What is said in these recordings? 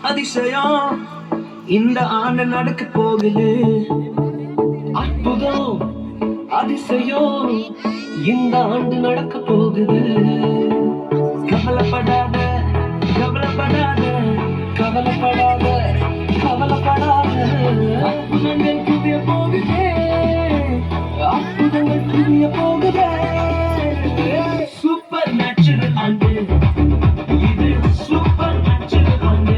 அதிசயம் இந்த ஆண்டு நடக்க போகுது. அற்புதம் அதிசயம் இந்த ஆண்டு நடக்க போகுது. கவலைப்படாத கவலைப்படாத கவலைப்படாத கவலைப்படாத. அற்புதங்கள் புதிய போகுதே, அற்புதங்கள் புதிய போகுதே. சூப்பர் நேச்சுரல் ஆண்டு இது, சூப்பர் நேச்சுரல் ஆண்டு,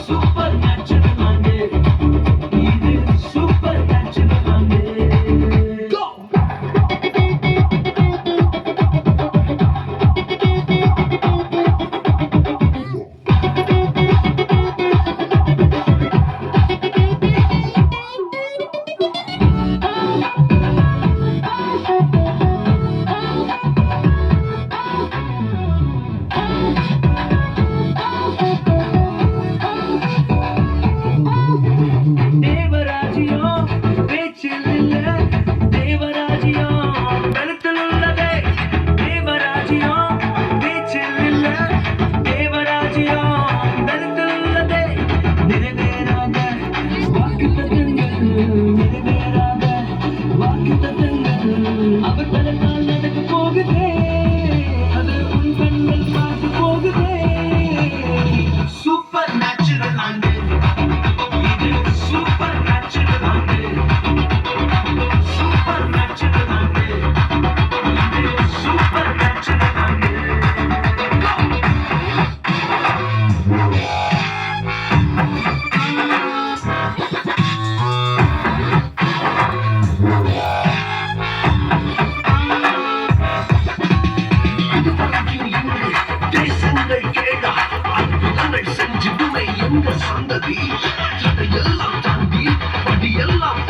சூப்பர் நேச்சுரல் ஆண்டு இது, சூப்பர் நேச்சுரல் ஆண்டு. தேவராஜ்யம் பேச்சில் இல்ல, தேவராஜ்யம் கருத்தில் உள்ளதே. தேவராஜ்யம் பேச்சில் இல்ல, தேவராஜ்யம் கருத்தில் உள்ளதே. நிறைவேறாத வாக்குத்தத்தங்கள், நிறைவேறாத வாக்குத்தத்தங்கள் அவர் தனத்தால் நடக்க போகுதே. அது உன் கண்கள் பார்த்து போகுதே. சூப்பர் நேச்சுரல் ஆண்டு இது, சூப்பர் நேச்சுரல் ஆண்டு, சூப்பர் நேச்சுரல் ஆண்டு இது, சூப்பர் நேச்சுரல் ஆண்டு. தேசங்கள் கேளா, அற்புதங்கள் செஞ்சிடுமே எங்க சந்ததி. எல்லாம் தாண்டி படியெல்லாம்